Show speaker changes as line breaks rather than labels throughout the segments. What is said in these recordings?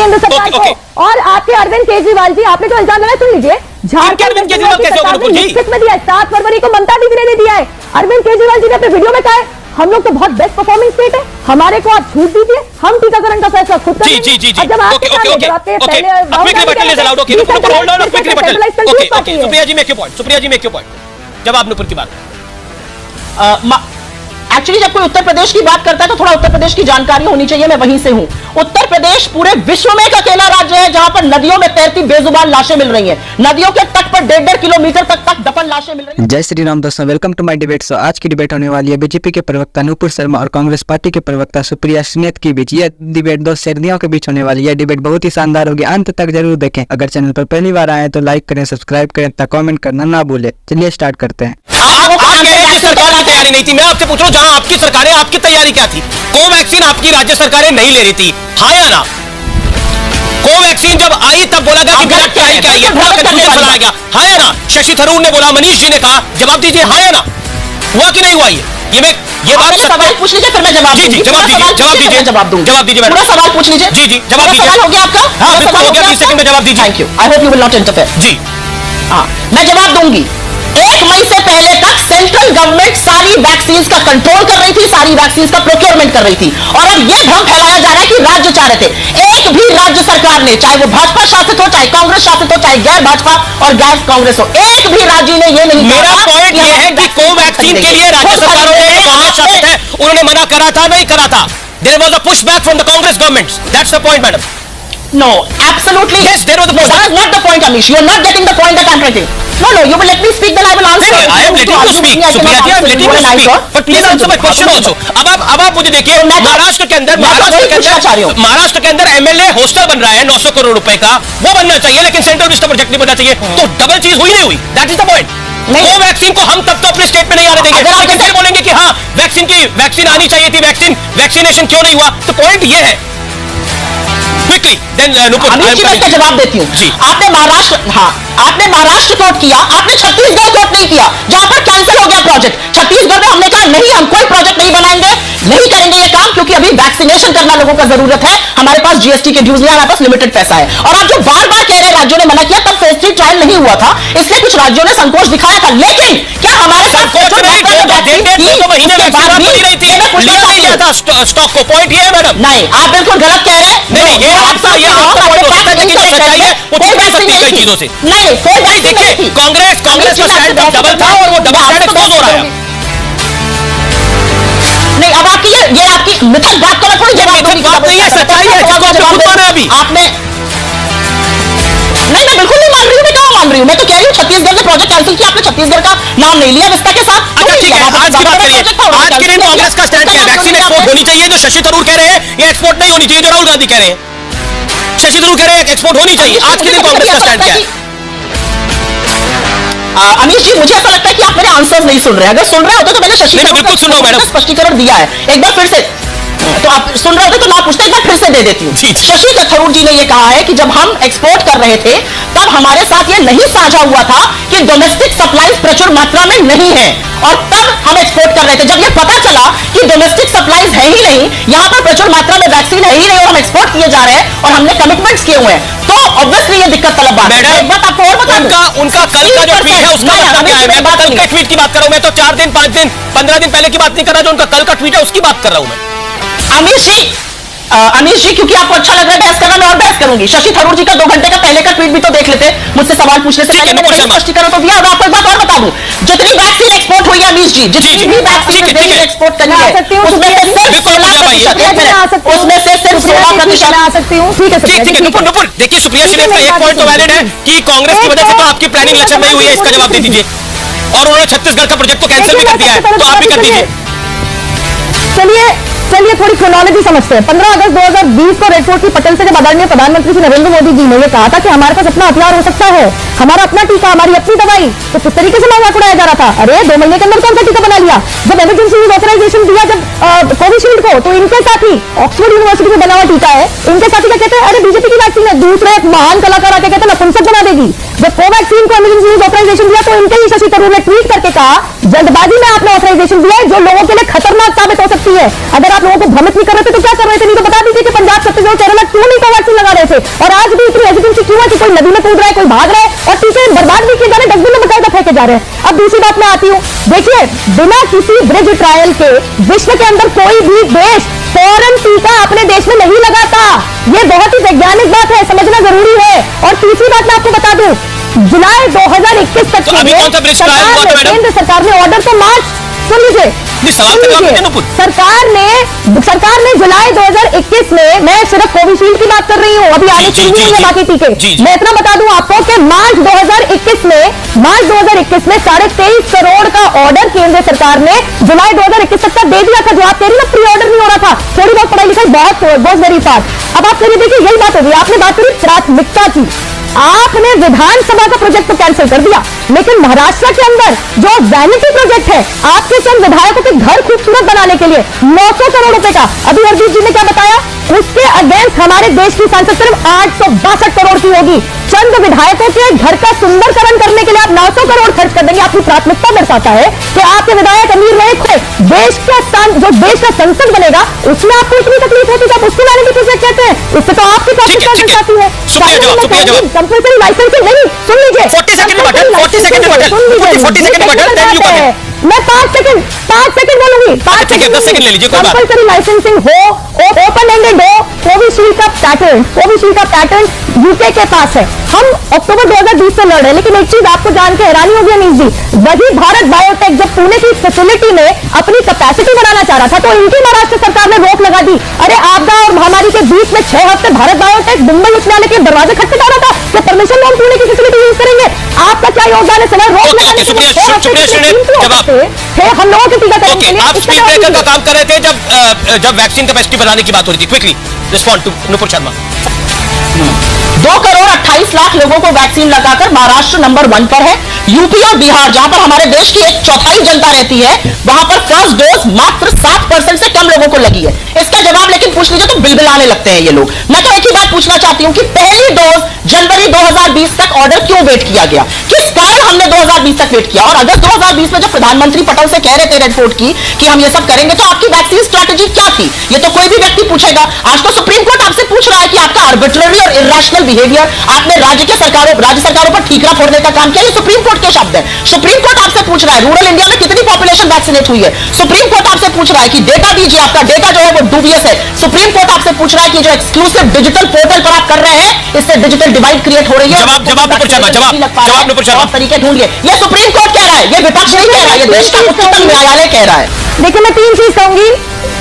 केंद्र सरकार को। और आपके अरविंद केजरीवाल जी, आपने तो इल्जाम लगाया, सुन लीजिए, झारखंड में दिया है 7 फरवरी को ममता दीदी ने दिया है। अरविंद केजरीवाल जी ने अपने वीडियो में कहा है हम लोग तो बहुत बेस्ट परफॉर्मिंग स्टेट है, हमारे को आप छूट दीजिए, हम टीकाकरण का फैसला खुद करेंगे। जब
सुप्रिया जी में क्यों पॉइंट जवाब नुपुर की बात।
एक्चुअली जब कोई उत्तर प्रदेश की बात करता है तो थोड़ा उत्तर प्रदेश की जानकारी होनी चाहिए, मैं वहीं से हूं। उत्तर प्रदेश पूरे विश्व में एक अकेला राज्य है जहां पर नदियों में तैरती बेजुबान लाशें मिल रही हैं। नदियों के तट पर 1.5 किलोमीटर तक दफन लाशें मिल रही हैं।
जय श्री राम दोस्तों, welcome to my debate show. आज की डिबेट होने वाली है बीजेपी के प्रवक्ता नुपुर शर्मा और कांग्रेस पार्टी के प्रवक्ता सुप्रिया सुनेत के बीच। यह डिबेट दो शेरनियों के बीच होने वाली है। डिबेट बहुत ही शानदार होगी, अंत तक जरूर देखें। अगर चैनल पर पहली बार आए तो लाइक करें, सब्सक्राइब करें तथा कमेंट करना ना भूले। चलिए स्टार्ट करते हैं।
सरकार की तैयारी नहीं थी, मैं आपसे पूछ रहा हूं जहां आपकी सरकारें, आपकी तैयारी क्या थी? कोवैक्सीन आपकी राज्य सरकारें नहीं ले रही थी, हाँ या ना? कोवैक्सीन जब आई तब बोला गया कि विराट क्या आई, चला गया, हाँ या ना? शशि थरूर ने बोला, मनीष जी ने कहा, जवाब दीजिए हाँ या ना? हुआ कि नहीं हुआ? ये बात
सवाल पूछ लीजिए फिर मैं जवाब दूंगी।
जवाब दीजिए
पूरा सवाल पूछ लीजिए।
जी जवाब दीजिए।
सवाल हो गया आपका?
हाँ बिल्कुल हो गया, 20 सेकंड में जवाब दीजिए।
Thank you, I hope you will not interfere.
जी
हाँ, मैं जवाब दूंगी। 1 मई से पहले तक सेंट्रल गवर्नमेंट सारी वैक्सीन का कंट्रोल कर रही थी, सारी वैक्सीन का प्रोक्योरमेंट कर रही थी। और अब यह भ्रम फैलाया जा रहा है कि राज्य चाह रहे थे। एक भी राज्य सरकार ने, चाहे वो भाजपा शासित हो, चाहे कांग्रेस शासित हो, चाहे गैर भाजपा और गैर कांग्रेस हो, एक भी राज्य ने यह नहीं
मेरा पॉइंट यह है कि कोवैक्सीन के लिए राज्य सरकारों ने, कांग्रेस शासित है, उन्होंने मना करा था, नहीं करा था? There was a pushback from the Congress governments. That's the point, madam.
No, absolutely.
Yes, there was a pushback.
That is not the point, Amish. You are not getting the point that I am making. No, you will let me speak, then I will answer.
I am letting you speak. Supriya ji, I am letting you speak. But please answer my question also. अब आप मुझे देखिए, महाराष्ट्र के अंदर MLA hostel बन रहा है 900 करोड़ रुपए का, वो बनना चाहिए, लेकिन सेंट्रल विस्टा प्रोजेक्ट नहीं बनना चाहिए। तो डबल चीज हुई नहीं हुई? That is the point. Covaxin को हम तब तो अपने स्टेट में नहीं आने देंगे। अगर आप कैसे बोलेंगे कि हाँ वैक्सीन आनी चाहिए थी, वैक्सीनेशन क्यों नहीं हुआ? तो पॉइंट ये है। क्विकली देन नुपुर,
मैं जवाब देती हूँ। आपने महाराष्ट्र कोर्ट किया, आपने छत्तीसगढ़ कोर्ट नहीं किया, जहां पर कैंसिल हो गया प्रोजेक्ट। छत्तीसगढ़ में हमने कहा नहीं, हम कोई प्रोजेक्ट नहीं बनाएंगे, नहीं करेंगे ये काम, क्योंकि अभी वैक्सीनेशन करना लोगों का जरूरत है, हमारे पास जीएसटी के ड्यूज नहीं, हमारे पास लिमिटेड पैसा है। और आप जो बार बार कह रहे राज्यों ने मना किया, तब फेज 3 ट्रायल नहीं हुआ था, इसलिए कुछ राज्यों ने संकोच दिखाया था। लेकिन क्या हमारे साथ
स्टॉक को पॉइंट ये है मैडम?
नहीं, आप बिल्कुल गलत कह रहे हैं।
नहीं, ये आपका पॉइंट हो सकता है, लेकिन जो सच्चाई है वो छुप सकती है कई चीजों से।
नहीं,
देखिए कांग्रेस का स्टैंड डबल था और वो डबल स्टैंड एक्सपोज हो रहा है।
नहीं, अब आपकी ये आपकी मिथक बात को मैं थोड़ी जवाब दूंगी।
बात नहीं है, सच्चाई है, जिसको आप खुद मान रहे हैं अभी।
आपने नहीं, मैं बिल्कुल नहीं मान रही हूँ। मैं कहाँ मान रही हूँ? मैं तो कह रही हूँ छत्तीसगढ़ ने प्रोजेक्ट कैंसिल किया, आपने छत्तीसगढ़ का नाम नहीं लिया विस्ता के साथ।
अच्छा ठीक है, आज की बात करिए। आज के दिन कांग्रेस का स्टैंड क्या है? वैक्सीन एक्सपोर्ट होनी चाहिए, जो शशि थरूर कह रहे हैं, ये एक्सपोर्ट नहीं होनी चाहिए, जो राहुल गांधी कह रहे हैं। शशि थरूर कह रहे हैं एक्सपोर्ट होनी चाहिए। आज के दिन कांग्रेस का स्टैंड क्या है?
अमीश जी, मुझे ऐसा लगता है कि आप मेरे आंसर्स नहीं सुन रहे। अगर सुन रहे होते तो मैंने शशि थरूर को स्पष्टीकरण दिया है। एक बार फिर से, तो आप सुन रहे होते तो ना पूछते, एक बार फिर से दे देती हूँ। शशि थरूर जी ने यह कहा है कि जब हम एक्सपोर्ट कर रहे थे तब हमारे साथ यह नहीं साझा हुआ था कि डोमेस्टिक सप्लाईज प्रचुर मात्रा में नहीं है, और तब हम एक्सपोर्ट कर रहे थे। जब यह पता चला कि डोमेस्टिक सप्लाईज है ही नहीं, यहां पर प्रचुर मात्रा में वैक्सीन है ही नहीं, और हम एक्सपोर्ट किए जा रहे हैं और हमने कमिटमेंट्स किए हुए हैं, तो ऑब्वियसली ये दिक्कत तलब बात है। एक बात आपको और बता दूं,
उनका कल का जो ट्वीट है उसका मतलब क्या है? मैं कल के ट्वीट की बात कर रहा हूं, मैं तो 4 दिन 5 दिन 15 दिन पहले की बात नहीं कर रहा, जो उनका कल का ट्वीट है उसकी बात कर रहा हूं मैं।
अमीश जी, क्योंकि आपको अच्छा लग रहा है बहस करना, मैं और बहस करूंगी। शशि थरूर जी का 2 घंटे का पहले का ट्वीट भी तो देख लेते, मुझसे सवाल पूछने से पहले मैंने स्पष्टीकरण तो दिया। और आपको एक बात और बता दूं, जितनी वैक्सीन एक्सपोर्ट हुई है अमीश जी, जितनी भी वैक्सीन एक्सपोर्ट करनी है, उसमें से सिर्फ 16%, उसमें से सिर्फ 16% आ सकती हूँ। ठीक है
नुपुर, देखिए सुप्रिया जी का एक पॉइंट तो वैलिड है कि कांग्रेस की वजह से तो आपकी प्लानिंग लक्ष्य नहीं हुई है, इसका जवाब दे दीजिए। और उन्होंने छत्तीसगढ़ का प्रोजेक्ट को कैंसिल भी कर दिया है, तो आप भी कर दीजिए।
चलिए थोड़ी क्रोनोलॉजी समझते हैं। 15 अगस्त 2020 को रेड फोर्ट की पटेल से जब आदरणीय प्रधानमंत्री श्री नरेंद्र मोदी जी ने यह कहा था कि हमारे पास अपना हथियार हो सकता है, हमारा अपना टीका, हमारी अपनी दवाई, तो किस तरीके से मजाक उड़ाया जा रहा था। अरे 2 महीने के अंदर कौन सा टीका बना लिया? जब इमरजेंसी यूज ऑथराइजेशन दिया जब कोविशील्ड को, तो इनके साथी ऑक्सफोर्ड यूनिवर्सिटी में बना हुआ टीका है, इनके साथी क्या कहते हैं? अरे बीजेपी की वैक्सीन है। दूसरे एक महान कलाकार आके कहते हैं नपुंसक बना देगी। जब कोवैक्सीन को इमरजेंसी यूज ऑथराइजेशन दिया तो इनके ही शशि थरूर ने ट्वीट करके कहा जल्दबाजी में आपने ऑथराइजेशन दिया है जो लोगों के लिए खतरनाक साबित हो सकती है। अगर आप लोगों को भ्रमित नहीं कर रहे थे तो क्या कर रहे थे? नहीं तो बता दीजिए कि पंजाब, छत्तीसगढ़, केरला क्यों नहीं कोवैक्सीन लगा रहे थे? और आज भी इतनी हेजिटेंसी क्यों है कि कोई नदी में कूद रहा है, कोई भाग रहा है और टीके बर्बाद भी किए जा रहे हैं, डस्टबिन में बकायदा फेंके जा रहे हैं। अब दूसरी बात मैं आती हूँ, देखिए बिना किसी ब्रिज ट्रायल के विश्व के अंदर कोई भी देश फौरन टीका अपने देश में नहीं लगाता। ये बहुत ही वैज्ञानिक बात है, समझना जरूरी है। और तीसरी बात मैं आपको बता दूं, जुलाई 2021 तक
तो अभी कौन सा ब्रिज ट्रायल हुआ था मैडम?
केंद्र सरकार ने ऑर्डर तो मार्च, सुन लीजिए सरकार ने जुलाई 2021 में, मैं सिर्फ कोविशील्ड की बात कर रही हूँ, अभी आने की नहीं है बाकी टीके। मैं इतना बता दूं आपको कि मार्च 2021 में 23.5 करोड़ का ऑर्डर केंद्र सरकार ने जुलाई 2021 तक का दे दिया था। जो आप कह रही ना प्री ऑर्डर नहीं हो रहा था, थोड़ी बहुत पढ़ाई लिखाई बहुत बड़ी बात। अब आप कह देखिए यही बात होगी, आपने बात करी प्राथमिकता की, आपने विधानसभा का प्रोजेक्ट तो कैंसिल कर दिया, लेकिन महाराष्ट्र के अंदर जो वैनिटी प्रोजेक्ट है आपके चंद विधायकों के घर खूबसूरत बनाने के लिए 900 करोड़ रुपए का, अभी हरदीप जी ने क्या बताया, उसके अगेंस्ट हमारे देश की सांसद सिर्फ 862 करोड़ की होगी। चंद विधायकों के घर का सुंदरकरण करने के लिए आप 900 करोड़ खर्च कर देंगे। आपकी प्राथमिकता दर्शाता है कि आपके विधायक अमीर रहे थे, देश का जो देश का संसद बनेगा उसमें आपको इतनी तकलीफ होती है, आप उसके बारे में प्रोजेक्ट कहते हैं, इससे तो आपकी प्राथमिकता दर्शाती है। कंपल्सरी लाइसेंसिंग नहीं, सुन लीजिए,
40 सेकंड में बटन, 40 सेकंड में बटन, 40 सेकंड में button, then you come in।
मैं 5 सेकंड बोलूंगी, 5
ठीक है, 10 सेकंड ले लीजिए, कोई बात नहीं।
कंपल्सरी लाइसेंसिंग हो, ओपन एंडेड हो, कोविशील्ड का पैटर्न यूके के पास है। हम अक्टूबर 2020 से लड़ रहे हैं, लेकिन एक चीज आपको जान के हैरानी होगी अमीश जी, वही भारत बायोटेक जब पुणे की फैसिलिटी में अपनी कैपेसिटी बढ़ाना चाह रहा था तो इनकी महाराष्ट्र सरकार ने रोक लगा दी। अरे आपदा और महामारी के बीच में 6 हफ्ते भारत बायोटेक मुंबई उच्च न्यायालय के दरवाजे खटखटा रहा था कि परमिशन हम पुणे की फैसिलिटी यूज करेंगे। आपका क्या योगदान है? समय रोक लगाने के लिए हम लोगों के टीकाकरण के लिए
आप स्पीड ब्रेकर का काम कर रहे थे जब वैक्सीन कैपेसिटी बढ़ाने की बात हो रही थी। Quickly respond to Nupur Sharma.
2,28,00,000 लोगों को वैक्सीन लगाकर महाराष्ट्र नंबर 1 पर है। यूपी और बिहार, जहां पर हमारे देश की 1/4 जनता रहती है, वहां पर फर्स्ट डोज मात्र 7% से कम लोगों को लगी है। इसका जवाब लेकिन पूछ लीजिए तो बिलबिलाने लगते हैं ये लोग। मैं तो एक ही बात पूछना चाहती हूं कि पहली डोज जनवरी 2020 तक ऑर्डर क्यों वेट किया गया? किस कारण हमने 2020 तक वेट किया? और अगस्त 2020 में जब प्रधानमंत्री पटल से कह रहे थे रेड फोर्ट की कि हम ये सब करेंगे, तो आपकी वैक्सीन स्ट्रैटेजी क्या थी? ये तो कोई भी व्यक्ति पूछेगा। आज तो सुप्रीम कोर्ट आपसे पूछ रहा है कि आपका आर्बिट्ररी और इरेशनल बिहेवियर, आपने राज्य सरकारों पर ठीकरा फोड़ने का काम किया। ये सुप्रीम कोर्ट के शब्द है। सुप्रीम कोर्ट आपसे पूछ रहा है रूरल इंडिया में कितनी पॉपुलेशन वैक्सीनेट हुई है। सुप्रीम कोर्ट आपसे पूछ रहा है कि डेटा दीजिए, आपका डेटा जो है वो डूबियस है। सुप्रीम कोर्ट आपसे पूछ रहा है कि जो एक्सक्लूसिव डिजिटल पोर्टल पर आप कर रहे हैं, इससे डिजिटल डिवाइड क्रिएट हो रही है। जवाब तरीके ढूंढिए। ये सुप्रीम कोर्ट कह रहा है, ये विपक्ष नहीं कह रहा है, ये देश का उच्चतम न्यायालय कह रहा है।
देखिए मैं 3 चीज कहूंगी।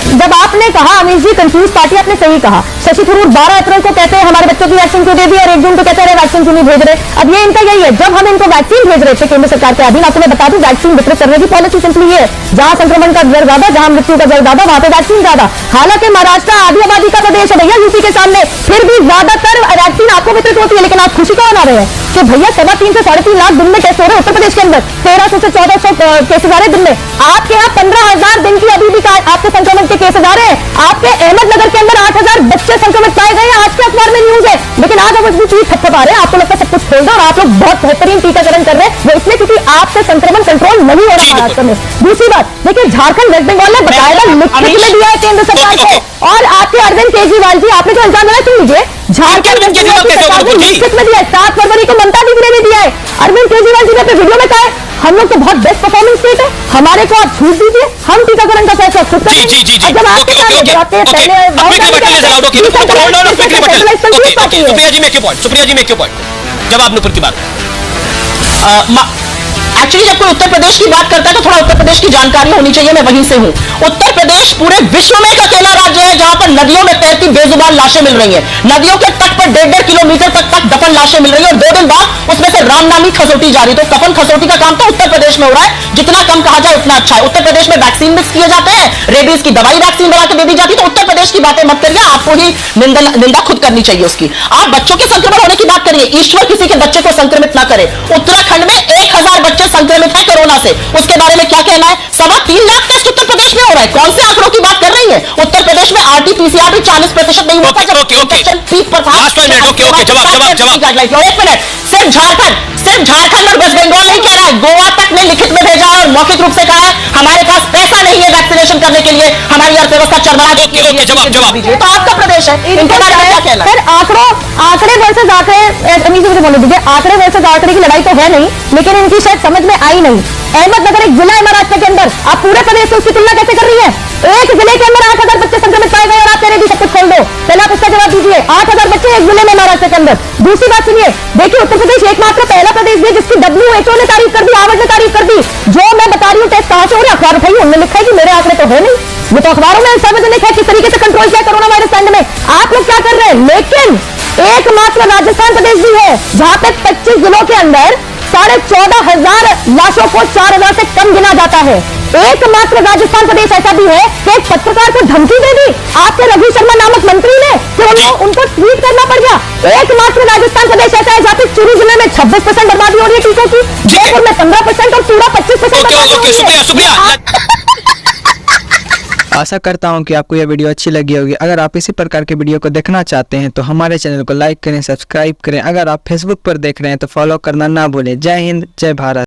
जब आपने कहा अमीश जी कंफ्यूज पार्टी, आपने सही कहा। शशि थरूर 12 अप्रैल को कहते हैं हमारे बच्चों की वैक्सीन क्यों दे दी और 1 जून को कहते हैं वैक्सीन क्यों नहीं भेज रहे। अब ये इनका यही है, जब हम इनको वैक्सीन भेज रहे थे केंद्र सरकार के अधीन, आपको मैं बता दूं वैक्सीन वितरित करने की पॉलिसी सिंपली ये है, जहां संक्रमण का दर ज्यादा, जहां मृत्यु का दर ज्यादा, वहां पे वैक्सीन ज्यादा। हालांकि महाराष्ट्र आधी आबादी का प्रदेश है भैया यूपी के सामने, फिर भी ज्यादातर वैक्सीन आपको वितरित होती है। लेकिन आप खुशी का बना रहे हैं कि भैया 3.25 से 3.5 लाख दिन में टेस्ट हो रहे हैं उत्तर प्रदेश के अंदर, 1300 से 1400 केसेज आ रहे दिन में। आपके यहाँ 15,000 दिन की अभी भी आपके संक्रमण के केसेज आ रहे हैं। आपके अहमदनगर के अंदर 8,000 बच्चे संक्रमित पाए गए हैं, आज के अखबार में न्यूज है। लेकिन आज आप इसमें चीज थपथपा रहे हैं, आपको लगता है सब कुछ खोल दो और आप लोग बहुत बेहतरीन टीकाकरण कर रहे हैं, वो इसलिए क्योंकि आपसे संक्रमण कंट्रोल नहीं हो रहा महाराष्ट्र में। दूसरी बात देखिए, झारखंड वेस्ट बंगाल ने बकायदा लिखित में दिया है केंद्र सरकार को, और आपके अरविंद केजरीवाल जी, आपने जो इल्जाम लगाया सुन लीजिए, झारखंड वेस्ट बंगाल की सरकार ने लिखित में दिया है। 7 फरवरी को ममता दीदी ने दिया है। अरविंद केजरीवाल जी ने अपने वीडियो में कहा है हम लोग तो बहुत बेस्ट परफॉर्मेंस स्टेट है, हमारे को आप छूट दीजिए, हम टीकाकरण का फैसला खुद करेंगे। जब आपके सामने गिराते हैं पहले
सुप्रिया जी में क्यों पॉइंट जवाब नुपुर की बात।
एक्चुअली जब कोई उत्तर प्रदेश की बात करता है तो थोड़ा उत्तर प्रदेश की जानकारी होनी चाहिए, मैं वहीं से हूं। उत्तर प्रदेश पूरे विश्व में एक अकेला राज्य है जहां पर नदियों में तैरती बेजुबान लाशें मिल रही हैं। नदियों के तट पर 1.5 किलोमीटर तक दफन लाशें मिल रही है और 2 दिन बाद उसमें से रामनामी खसोटी जारी। तो कफन खसोटी का काम तो उत्तर प्रदेश में हो रहा है, जितना कम कहा जाए उतना अच्छा है। उत्तर प्रदेश में वैक्सीन मिक्स किए जाते हैं, रेबीज की दवाई वैक्सीन बना के दे दी जाती है। तो उत्तर प्रदेश की बातें मत करिए, आपको ही निंदा खुद करनी चाहिए उसकी। आप बच्चों के संक्रमण होने की बात करिए, ईश्वर किसी के बच्चे को संक्रमित ना करे। उत्तराखंड में 1,000 बच्चे संक्रमित है कोरोना से, उसके बारे में क्या कहना है? 3.25 लाख टेस्ट उत्तर प्रदेश में हो रहा है। कौन से आंकड़ों की बात कर रही है? उत्तर प्रदेश में RT-PCR भी 40% नहीं होता। सिर्फ झारखंड और वेस्ट बंगाल नहीं कह रहा है, गोवा तक ने लिखित में भेजा और और मौखिक रूप से कहा है हमारे पास पैसा नहीं है वैक्सीनेशन करने के लिए, हमारी अर्थव्यवस्था चरमरा चुकी है।
जवाब।
ये तो आपका प्रदेश है, इनके बारे में क्या कहना है?
फिर आंकड़े वर्सेस आंकड़े, अमीर मुझे बोलने दीजिए, आंकड़े वर्सेस आंकड़े की लड़ाई तो है नहीं, लेकिन इनकी शायद समझ में आई नहीं। अहमदनगर एक जिला है महाराष्ट्र के अंदर, आप पूरे प्रदेश से उसकी तुलना कैसे कर रही है? एक जिले के अंदर 8,000 बच्चे संक्रमित पाए गए और आप कह रहे सब कुछ खोल दो। पहले आप इसका जवाब दीजिए। 8,000 बच्चे एक जिले में महाराष्ट्र के अंदर। दूसरी बात सुनिए, देखिए उत्तर प्रदेश एकमात्र पहला प्रदेश है जिसकी WHO ने तारीफ कर दी, हार्वर्ड ने तारीफ कर दी। जो मैं बता रही हूँ टेस्ट कहां से हो रहा है, अखबार उठाइए, उन्होंने लिखा है कि मेरे आंकड़े तो है नहीं, ये तो अखबारों में सार्वजनिक है किस तरीके से कंट्रोल किया कोरोना वायरस कांड में। आप लोग क्या कर रहे हैं? लेकिन एकमात्र राजस्थान प्रदेश भी है जहां पे 25 जिलों के अंदर 14,500 लाशों को 4,000 से कम गिना जाता है। एकमात्र राजस्थान प्रदेश ऐसा भी है कि एक पत्रकार को धमकी दे दी आपके रघु शर्मा नामक मंत्री ने कि उनको ट्वीट करना पड़ गया। एकमात्र राजस्थान प्रदेश ऐसा है जहां पे चूरू जिले में 26% बर्बादी हो रही है टीकों की, जयपुर में 15% और पूरा 25% बर्बादी हो रही है।
शुक्रिया।
आशा करता हूं कि आपको यह वीडियो अच्छी लगी होगी। अगर आप इसी प्रकार के वीडियो को देखना चाहते हैं तो हमारे चैनल को लाइक करें, सब्सक्राइब करें। अगर आप फेसबुक पर देख रहे हैं तो फॉलो करना ना भूलें। जय हिंद, जय भारत।